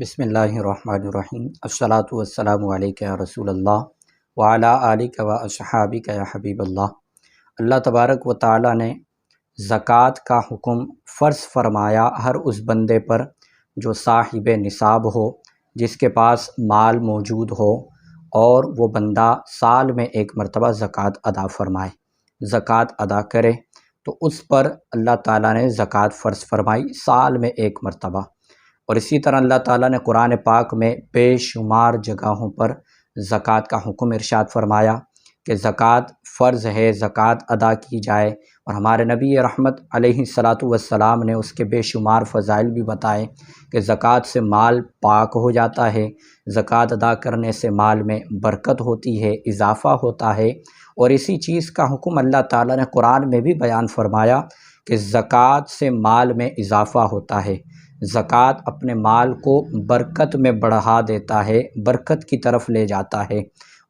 بسم اللہ الرحمن الرحیم الصلاۃ والسلام علیک یا رسول اللہ وعلی آلک و اصحابک یا حبیب اللہ۔ اللہ تبارک و تعالی نے زکوٰۃ کا حکم فرض فرمایا ہر اس بندے پر جو صاحب نصاب ہو، جس کے پاس مال موجود ہو اور وہ بندہ سال میں ایک مرتبہ زکوٰۃ ادا فرمائے، زکوٰۃ ادا کرے، تو اس پر اللہ تعالیٰ نے زکوٰۃ فرض فرمائی سال میں ایک مرتبہ۔ اور اسی طرح اللہ تعالیٰ نے قرآن پاک میں بے شمار جگہوں پر زکوٰۃ کا حکم ارشاد فرمایا کہ زکوٰۃ فرض ہے، زکوٰۃ ادا کی جائے، اور ہمارے نبی رحمت علیہ الصلاۃ والسلام نے اس کے بے شمار فضائل بھی بتائے کہ زکوٰۃ سے مال پاک ہو جاتا ہے، زکوٰۃ ادا کرنے سے مال میں برکت ہوتی ہے، اضافہ ہوتا ہے۔ اور اسی چیز کا حکم اللہ تعالیٰ نے قرآن میں بھی بیان فرمایا کہ زکوٰۃ سے مال میں اضافہ ہوتا ہے، زکوٰۃ اپنے مال کو برکت میں بڑھا دیتا ہے، برکت کی طرف لے جاتا ہے،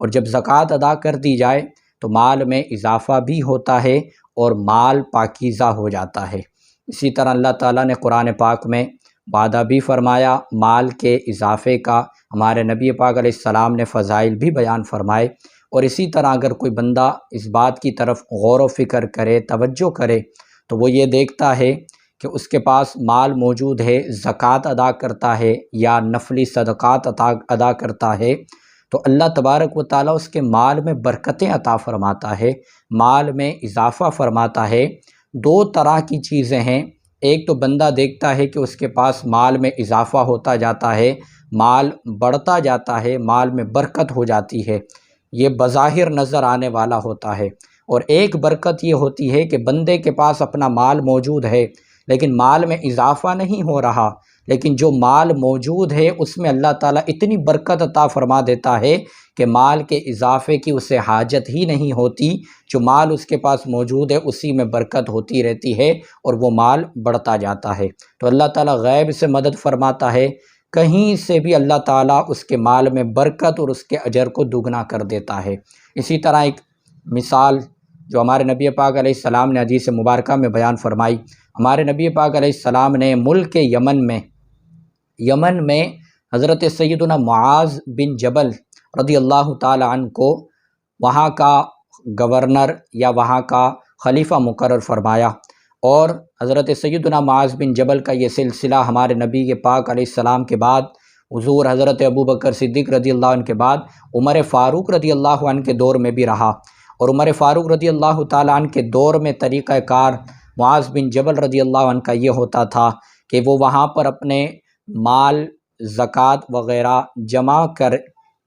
اور جب زکوٰۃ ادا کر دی جائے تو مال میں اضافہ بھی ہوتا ہے اور مال پاکیزہ ہو جاتا ہے۔ اسی طرح اللہ تعالیٰ نے قرآن پاک میں وعدہ بھی فرمایا مال کے اضافے کا، ہمارے نبی پاک علیہ السلام نے فضائل بھی بیان فرمائے۔ اور اسی طرح اگر کوئی بندہ اس بات کی طرف غور و فکر کرے، توجہ کرے، تو وہ یہ دیکھتا ہے کہ اس کے پاس مال موجود ہے، زکوٰۃ ادا کرتا ہے یا نفلی صدقات ادا کرتا ہے، تو اللہ تبارک و تعالیٰ اس کے مال میں برکتیں عطا فرماتا ہے، مال میں اضافہ فرماتا ہے۔ دو طرح کی چیزیں ہیں، ایک تو بندہ دیکھتا ہے کہ اس کے پاس مال میں اضافہ ہوتا جاتا ہے، مال بڑھتا جاتا ہے، مال میں برکت ہو جاتی ہے، یہ بظاہر نظر آنے والا ہوتا ہے۔ اور ایک برکت یہ ہوتی ہے کہ بندے کے پاس اپنا مال موجود ہے لیکن مال میں اضافہ نہیں ہو رہا، لیکن جو مال موجود ہے اس میں اللہ تعالیٰ اتنی برکت عطا فرما دیتا ہے کہ مال کے اضافے کی اسے حاجت ہی نہیں ہوتی، جو مال اس کے پاس موجود ہے اسی میں برکت ہوتی رہتی ہے اور وہ مال بڑھتا جاتا ہے۔ تو اللہ تعالیٰ غیب سے مدد فرماتا ہے، کہیں سے بھی اللہ تعالیٰ اس کے مال میں برکت اور اس کے اجر کو دگنا کر دیتا ہے۔ اسی طرح ایک مثال جو ہمارے نبی پاک علیہ السلام نے حدیث مبارکہ میں بیان فرمائی، ہمارے نبی پاک علیہ السلام نے ملک یمن میں حضرت سیدنا معاذ بن جبل رضی اللہ تعالی عنہ کو وہاں کا گورنر یا وہاں کا خلیفہ مقرر فرمایا، اور حضرت سیدنا معاذ بن جبل کا یہ سلسلہ ہمارے نبی کے پاک علیہ السلام کے بعد حضور حضرت ابوبکر صدیق رضی اللہ عنہ کے بعد عمر فاروق رضی اللہ عنہ کے دور میں بھی رہا۔ اور عمر فاروق رضی اللہ تعالی عنہ کے دور میں طریقہ کار معاذ بن جبل رضی اللہ عنہ کا یہ ہوتا تھا کہ وہ وہاں پر اپنے مال زکوٰۃ وغیرہ جمع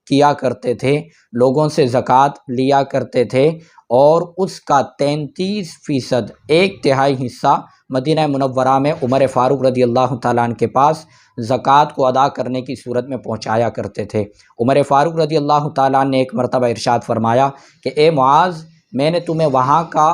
کیا کرتے تھے، لوگوں سے زکوٰۃ لیا کرتے تھے، اور اس کا 33%، ایک تہائی حصہ مدینہ منورہ میں عمر فاروق رضی اللہ تعالیٰ عنہ کے پاس زکوٰۃ کو ادا کرنے کی صورت میں پہنچایا کرتے تھے۔ عمر فاروق رضی اللہ تعالیٰ عنہ نے ایک مرتبہ ارشاد فرمایا کہ اے معاذ، میں نے تمہیں وہاں کا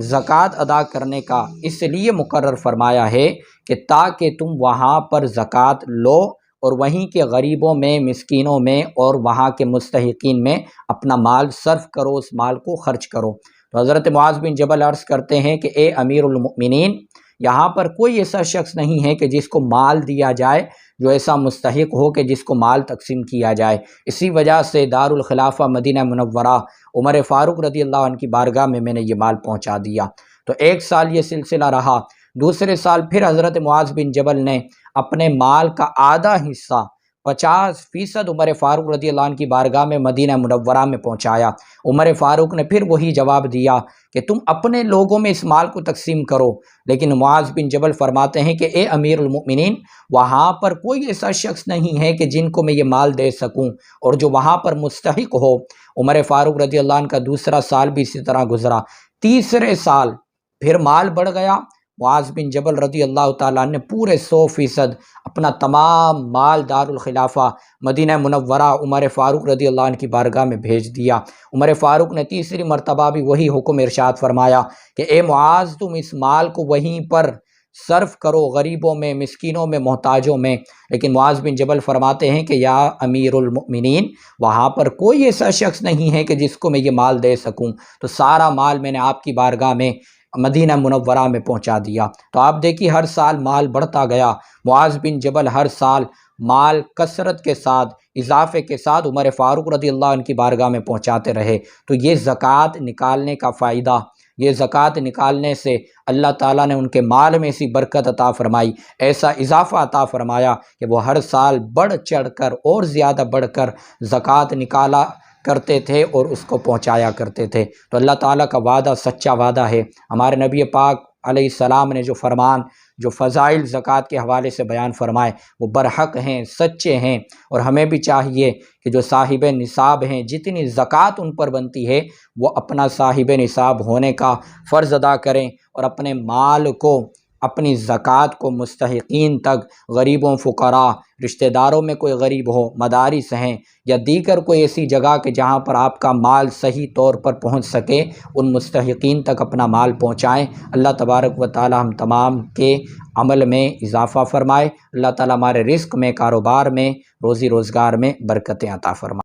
زکوٰۃ ادا کرنے کا اس لیے مقرر فرمایا ہے کہ تاکہ تم وہاں پر زکوٰۃ لو اور وہیں کے غریبوں میں، مسکینوں میں اور وہاں کے مستحقین میں اپنا مال صرف کرو، اس مال کو خرچ کرو۔ تو حضرت معاذ بن جبل عرض کرتے ہیں کہ اے امیر المؤمنین، یہاں پر کوئی ایسا شخص نہیں ہے کہ جس کو مال دیا جائے جو ایسا مستحق ہو کہ جس کو مال تقسیم کیا جائے۔ اسی وجہ سے دارالخلافہ مدینہ منورہ عمر فاروق رضی اللہ عنہ کی بارگاہ میں نے یہ مال پہنچا دیا۔ تو ایک سال یہ سلسلہ رہا، دوسرے سال پھر حضرت معاذ بن جبل نے اپنے مال کا آدھا حصہ 50% عمر فاروق رضی اللہ عنہ کی بارگاہ میں مدینہ منورہ میں پہنچایا۔ عمر فاروق نے پھر وہی جواب دیا کہ تم اپنے لوگوں میں اس مال کو تقسیم کرو، لیکن معاذ بن جبل فرماتے ہیں کہ اے امیر المؤمنین، وہاں پر کوئی ایسا شخص نہیں ہے کہ جن کو میں یہ مال دے سکوں اور جو وہاں پر مستحق ہو۔ عمر فاروق رضی اللہ عنہ کا دوسرا سال بھی اسی طرح گزرا، تیسرے سال پھر مال بڑھ گیا۔ معاذ بن جبل رضی اللہ تعالیٰ عنہ نے پورے 100% اپنا تمام مال دارالخلافہ مدینہ منورہ عمر فاروق رضی اللہ عنہ کی بارگاہ میں بھیج دیا۔ عمر فاروق نے تیسری مرتبہ بھی وہی حکم ارشاد فرمایا کہ اے معاذ، تم اس مال کو وہیں پر صرف کرو، غریبوں میں، مسکینوں میں، محتاجوں میں۔ لیکن معاذ بن جبل فرماتے ہیں کہ یا امیر المؤمنین، وہاں پر کوئی ایسا شخص نہیں ہے کہ جس کو میں یہ مال دے سکوں، تو سارا مال میں نے آپ کی بارگاہ میں مدینہ منورہ میں پہنچا دیا۔ تو آپ دیکھیے ہر سال مال بڑھتا گیا، معاذ بن جبل ہر سال مال کثرت کے ساتھ اضافے کے ساتھ عمر فاروق رضی اللہ عنہ کی بارگاہ میں پہنچاتے رہے۔ تو یہ زکوٰۃ نکالنے کا فائدہ، یہ زکوٰۃ نکالنے سے اللہ تعالیٰ نے ان کے مال میں ایسی برکت عطا فرمائی، ایسا اضافہ عطا فرمایا کہ وہ ہر سال بڑھ چڑھ کر اور زیادہ بڑھ کر زکوٰۃ نکالا کرتے تھے اور اس کو پہنچایا کرتے تھے۔ تو اللہ تعالیٰ کا وعدہ سچا وعدہ ہے۔ ہمارے نبی پاک علیہ السلام نے جو فرمان، جو فضائل زکوٰۃ کے حوالے سے بیان فرمائے وہ برحق ہیں، سچے ہیں، اور ہمیں بھی چاہیے کہ جو صاحب نصاب ہیں جتنی زکوٰۃ ان پر بنتی ہے وہ اپنا صاحب نصاب ہونے کا فرض ادا کریں اور اپنے مال کو، اپنی زکوٰۃ کو مستحقین تک، غریبوں، فقراء، رشتہ داروں میں کوئی غریب ہو، مدارس ہیں یا دیگر کوئی ایسی جگہ کہ جہاں پر آپ کا مال صحیح طور پر پہنچ سکے، ان مستحقین تک اپنا مال پہنچائیں۔ اللہ تبارک و تعالی ہم تمام کے عمل میں اضافہ فرمائے، اللہ تعالی ہمارے رزق میں، کاروبار میں، روزی روزگار میں برکتیں عطا فرمائے۔